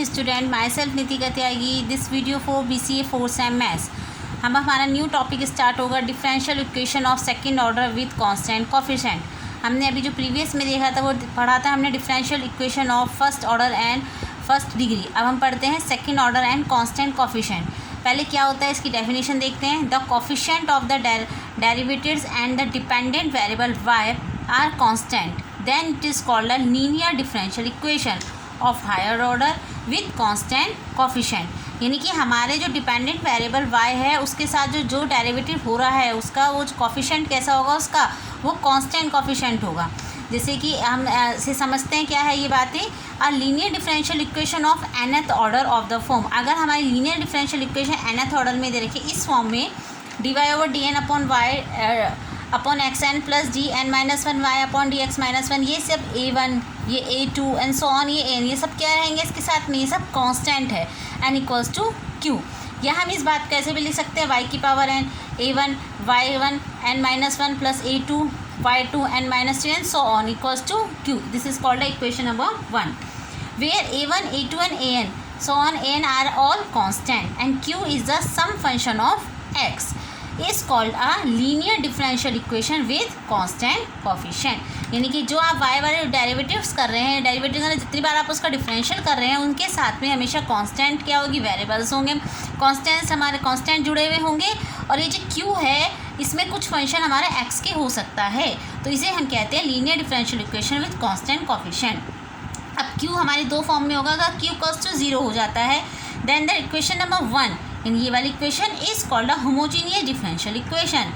Morning student, my self Nitika Tyagi. This video for BCA 4 same maths. हमारा new topic start होगा, differential equation of second order with constant coefficient. हमने अभी जो previous में देखा था वो पढ़ा था हमने differential equation of first order and first degree. अब हम पढ़ते हैं second order and constant coefficient. पहले क्या होता है इसकी डेफिनेशन देखते हैं। The coefficient of the derivatives and the dependent variable y are constant, then it is called a linear differential equation of higher order with constant coefficient. यानी कि हमारे जो डिपेंडेंट वेरिएबल y है उसके साथ जो डेरिवेटिव हो रहा है उसका वो कोफिशिएंट कैसा होगा, उसका वो कांस्टेंट कोफिशिएंट होगा। जैसे कि हम से समझते हैं क्या है ये बातें। अ linear differential equation of nth order of the form. अगर हमारी linear differential equation nth order में दे रखी इस फॉर्म में dy/dn upon y upon xn plus dn-1 y upon dx-1, ये सब a1, ये a2 एंड सो ऑन, ये n, ये सब क्या रहेंगे इसके साथ में, ये सब कांस्टेंट है n इक्वल्स टू q। या हम इस बात कैसे भी लिख सकते हैं y की power n a1 y1 n-1 plus a2 y2 n-2 and so on equals to q। This is called the equation number 1 where a1 a2 and an so on an are all constant and q is the sum function of x is called a linear differential equation with constant coefficient। यानी कि जो आप y वाले derivatives कर रहे हैं, derivative जितनी बार आप उसका डिफरेंशियल कर रहे हैं उनके साथ में हमेशा कांस्टेंट क्या होगी, वेरिएबल्स होंगे, कांस्टेंट्स हमारे कांस्टेंट जुड़े हुए होंगे। और ये जो q है इसमें कुछ फंक्शन हमारा x के हो सकता है, तो इसे हम कहते हैं linear differential equation with constant coefficient. अब q हमारी दो फॉर्म में होगा, अगर q इक्वल्स टू 0 हो जाता है देन द इक्वेशन नंबर 1 इन ये वाली equation is called a homogeneous differential equation.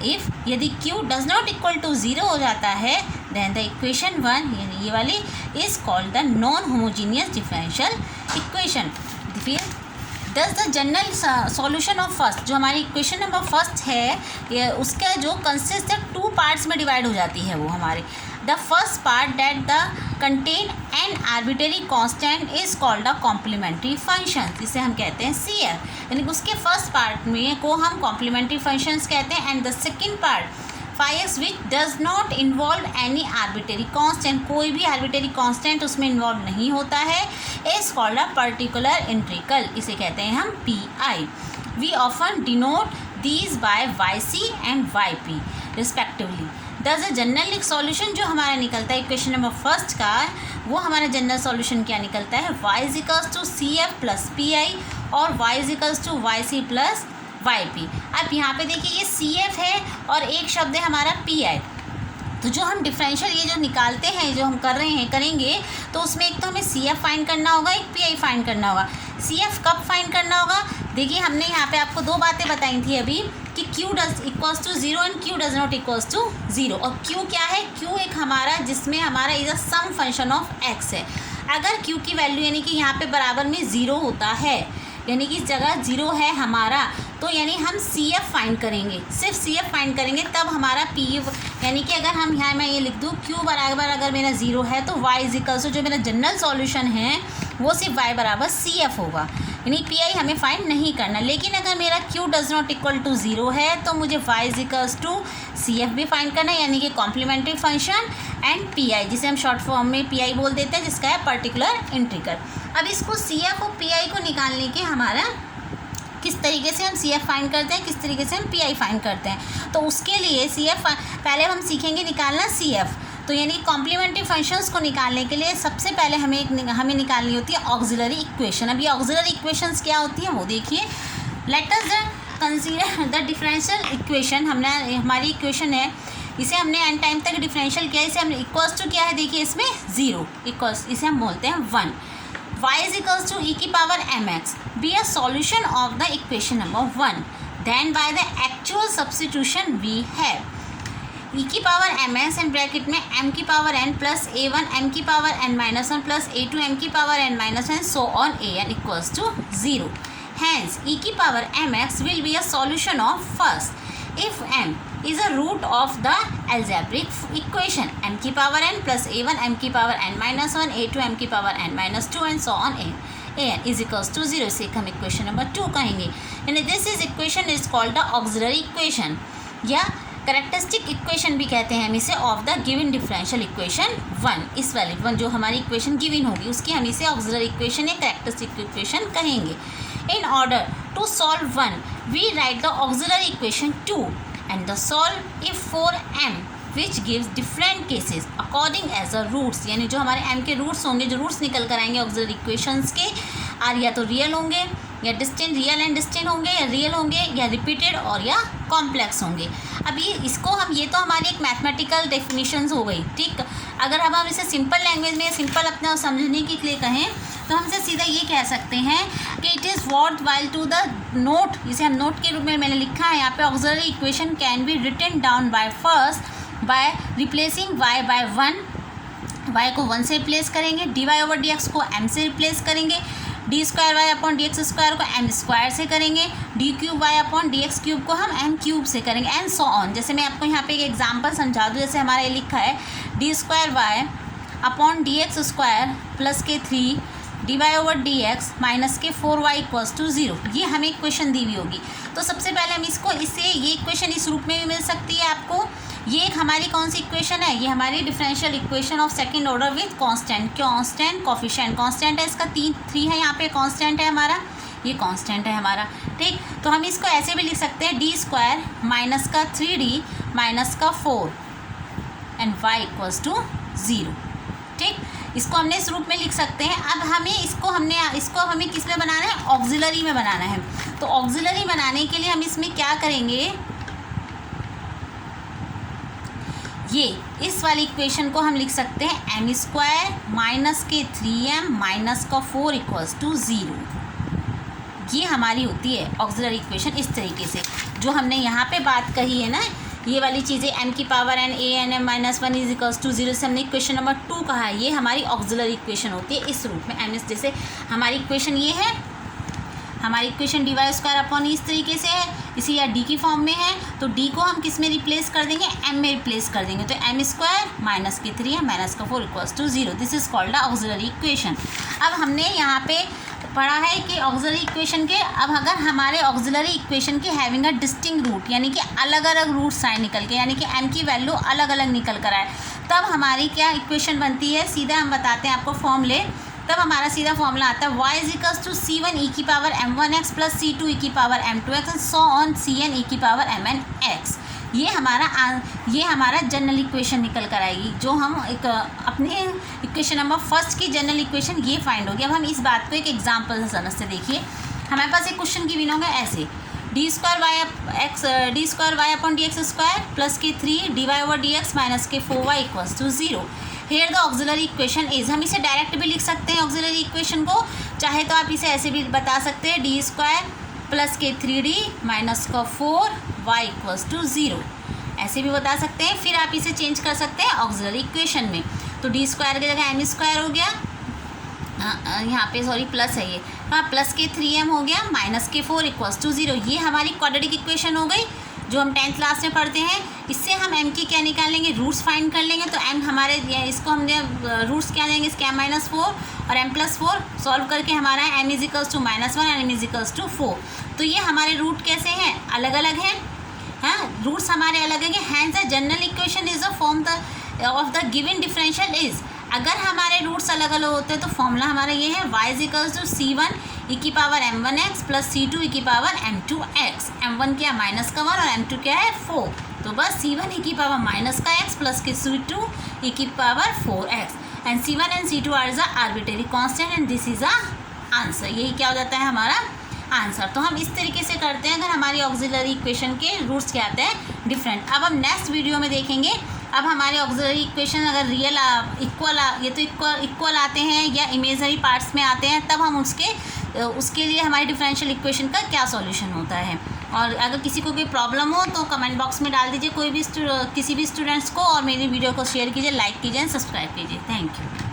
If यदि q does not equal to 0 हो जाता है देन द इक्वेशन 1 यानी ये वाली is called the non homogeneous differential equation. फिर दस the general solution of first, जो हमारी इक्वेशन नंबर फर्स्ट है ये उसका जो कंसिस्ट है 2 पार्ट्स में डिवाइड हो जाती है वो हमारे। The first part that the contain an arbitrary constant is called a complementary function, जिसे हम कहते हैं CF। यानी उसके फर्स्ट पार्ट में को हम कॉम्प्लीमेंट्री फंक्शंस कहते हैं। एंड द सेकेंड पार्ट फाइस which does not involve any arbitrary constant, कोई भी आर्बिटरी कांस्टेंट उसमें इन्वॉल्व नहीं होता है, is called a particular integral, इसे कहते हैं हम PI। We often denote these by YC and YP respectively. Thus the general solution जो हमारा निकलता है इक्वेशन नंबर फर्स्ट का, वो हमारा जनरल सॉल्यूशन क्या निकलता है, y equals to CF plus PI और y equals to YC plus YP। अब यहाँ पे देखिए ये CF है और एक शब्द है हमारा PI। तो जो हम डिफरेंशियल ये जो निकालते हैं जो हम कर रहे हैं करेंगे तो उसमें एक तो हमें CF फाइंड करना होगा, एक PI फाइंड करना होगा। CF कब फाइंड करना होगा, देखिए हमने यहाँ पे आपको 2 बातें बताई थी अभी कि q does equals to 0 and q does not equals to 0। और q क्या है, q एक हमारा जिसमें हमारा is a sum function of x है। अगर q की वैल्यू यानी कि यहाँ पे बराबर में 0 होता है, यानी कि इस जगह 0 है हमारा, तो यानी हम CF फाइंड करेंगे, सिर्फ CF फाइंड करेंगे तब हमारा P, यानी कि अगर हम यहाँ मैं ये लिख दूँ q बराबर अगर मेरा 0 है तो y इजिकल्स जो मेरा जनरल सॉल्यूशन है वो सिर्फ y बराबर CF होगा, यानी PI हमें फाइंड नहीं करना। लेकिन अगर मेरा q does not equal to 0 है तो मुझे y इजिकल्स टू CF भी फाइंड करना है, यानी कि कॉम्प्लीमेंट्री फंक्शन एंड PI, जिसे हम शॉर्ट फॉर्म में PI बोल देते हैं, जिसका है पर्टिकुलर इंटीग्रल। अब इसको CF और PI को निकालने के हमारा किस तरीके से हम CF फाइंड करते हैं, किस तरीके से हम PI फाइंड करते हैं, तो उसके लिए CF पहले हम सीखेंगे निकालना CF। तो यानी कॉम्प्लीमेंट्री फंक्शंस को निकालने के लिए सबसे पहले हमें निकालनी होती है ऑक्सिलरी इक्वेशन। अब ये ऑक्सिलरी इक्वेशंस क्या होती है वो देखिए। Let us consider the differential equation. हमारी इक्वेशन है, इसे हमने एन टाइम तक डिफरेंशियल किया, इसे हमने इक्वल्स टू क्या है देखिए इसमें 0 इक्वल्स, इसे हम बोलते हैं 1। y is equals to e की पावर mx be a solution of the equation number 1, then by the actual substitution we have e की पावर ms एंड ब्रैकेट में m की power n plus a1 m की power n-1 plus a2 m की power n-1 so on an equals to 0। Hence e की पावर mx will be a solution of first if m is a root of the algebraic equation m की power n plus a1 m की power n-1 a2 m की power n-2 and so on an is equals to 0। इसे हम equation number 2 कहेंगे, यानी this is equation is called the auxiliary equation. या characteristic equation भी कहते हैं हम इसे of the given differential equation 1, इस वाली 1 जो हमारी इक्वेशन गिवन होगी उसकी हम इसे ऑक्सिलरी इक्वेशन या कैरेक्टरिस्टिक इक्वेशन कहेंगे। In order to solve 1 we write the auxiliary equation 2 and the solve if for m which gives different cases according as a roots, यानी जो हमारे m के रूट्स होंगे, जो रूट्स निकल कर आएंगे ऑक्सिलरी इक्वेशंस के, आर या तो रियल होंगे या डिस्टेंट, रियल एंड डिस्टेंट होंगे, या रियल होंगे या रिपीटेड और या कॉम्प्लेक्स होंगे। अब इसको हम, ये तो हमारी एक मैथमेटिकल डेफिनेशंस हो गई, ठीक। अगर हम इसे सिंपल लैंग्वेज में, सिंपल अपना समझने के लिए कहें तो हम इसे सीधा ये कह सकते हैं कि it is worthwhile to the note, इसे हम नोट के रूप में मैंने लिखा है यहाँ पे, auxiliary equation can be written down by first by replacing y by 1, y को 1 से रिप्लेस करेंगे, dy/dx को m से रिप्लेस करेंगे, d²y/dx² को m² से करेंगे, d3y/dx³ को हम m³ से करेंगे, एंड सो ऑन। जैसे मैं आपको यहाँ पे एक एग्जांपल समझा दूँ, जैसे हमारा ये लिखा है d²y/dx² प्लस के 3 dy/dx माइनस के 4y इक्वल्स टू 0, ये हमें इक्वेशन दी हुई होगी। तो सबसे पहले हम इसको, इससे ये इक्वेशन इस रूप में भी मिल सकती है आपको। ये एक हमारी कौन सी इक्वेशन है, ये हमारी differential equation of second order with constant coefficient, constant है इसका 3 है, यहाँ पे कांस्टेंट है हमारा, ये कांस्टेंट है हमारा, ठीक। तो हम इसको ऐसे भी लिख सकते हैं d² माइनस का 3d माइनस का 4 एंड y इक्वल्स टू 0, ठीक। इसको हमने इस रूप में लिख सकते हैं। अब हमें इसको हमें किस में बनाना है, ऑक्सिलरी में बनाना है। तो ऑक्सिलरी बनाने के लिए हम इसमें क्या करेंगे, ये इस वाली इक्वेशन को हम लिख सकते हैं m² माइनस के 3m माइनस का 4 इक्वल्स टू 0, ये हमारी होती है ऑक्सिलरी इक्वेशन। इस तरीके से जो हमने यहाँ पे बात कही है ना, ये वाली चीज़ें m की power n a n m minus 1 is equals to 0 से हमने इक्वेशन नंबर 2 कहा है, ये हमारी ऑक्सिलरी इक्वेशन होती है इस रूप में। m जैसे हमारी इक्वेशन ये है, हमारी इक्वेशन dy² इस तरीके से है, इसी या d की फॉर्म में है, तो d को हम किस में रिप्लेस कर देंगे, m में रिप्लेस कर देंगे, तो m² माइनस के 3m माइनस का 4 equals to 0, this is called the auxiliary equation. अब हमने यहाँ पे पढ़ा है कि ऑक्सिलरी इक्वेशन के, अब अगर हमारे ऑक्सिलरी इक्वेशन के हैविंग अ डिस्टिंक्ट रूट, यानी कि अलग अलग रूट्स आए निकल के, यानी कि m की वैल्यू अलग अलग निकल कर आए, तब हमारी क्या इक्वेशन बनती है, सीधा हम बताते हैं आपको फॉर्मूले। तब हमारा सीधा फॉर्मूला आता है y is equals to c1 e की power m1x plus c2 e की power m2x and so on cn e की पावर mnx। ये हमारा जनरल इक्वेशन निकल कर आएगी, जो हम एक अपने इक्वेशन नंबर फर्स्ट की जनरल इक्वेशन ये फाइंड होगी। अब हम इस बात को एक एग्जांपल से समझते, देखिए हमारे पास एक क्वेश्चन गिवन होगा ऐसे, d²y/dx² प्लस के 3 dy/dx माइनस के 4y equals to 0। Here the auxiliary equation is, हम इसे डायरेक्ट भी लिख सकते हैं ऑक्सिलरी इक्वेशन को, चाहे तो आप इसे ऐसे भी बता सकते हैं d² प्लस के 3d माइनस का 4y इक्वल्स टू 0, ऐसे भी बता सकते हैं। फिर आप इसे चेंज कर सकते हैं ऑक्सिलरी इक्वेशन में, तो d² की जगह m² हो गया, यहाँ पे सॉरी प्लस है ये, हाँ प्लस के 3m हो गया माइनस के 4 इक्वल्स टू 0, ये हमारी क्वाड्रेटिक इक्वेशन हो गई जो हम 10th क्लास में पढ़ते हैं। इससे हम m की क्या निकाल लेंगे, रूट्स फाइंड कर लेंगे, तो m हमारे, इसको हमने रूट्स क्या लेंगे, इसके m-4 और m+4 सॉल्व करके हमारा m इज इक्वल्स टू -1 और m इज इक्वल्स टू 4। तो ये हमारे रूट कैसे हैं, अलग अलग हैं, हाँ रूट्स हमारे अलग अलग हैं। Hence the general equation is a form of the given differential is, अगर हमारे रूट्स अलग अलग होते हैं तो फॉर्मूला हमारा ये है y is equals to c1 e की power m1x plus c2 e की पावर m2x, m1 क्या माइनस का 1 और m2 क्या है 4, तो बस c1 e की पावर माइनस का x प्लस के c2 e की power 4x and c1 and c2 are the arbitrary constant and this is a answer. यही क्या हो जाता है हमारा आंसर। तो हम इस तरीके से करते हैं अगर हमारी ऑक्सिलरी इक्वेशन के रूट्स क्या आते हैं डिफरेंट। अब हम नेक्स्ट वीडियो में देखेंगे, अब हमारे ऑक्सिलरी इक्वेशन अगर रियल इक्वल, ये तो इक्वल आते हैं या इमेजनरी पार्ट्स में आते हैं, तब हम उसके लिए हमारी डिफरेंशियल इक्वेशन का क्या सॉल्यूशन होता है। और अगर किसी को कोई प्रॉब्लम हो तो कमेंट बॉक्स में डाल दीजिए, किसी भी स्टूडेंट्स को, और मेरी वीडियो को शेयर कीजिए, लाइक कीजिए, सब्सक्राइब कीजिए। Thank you.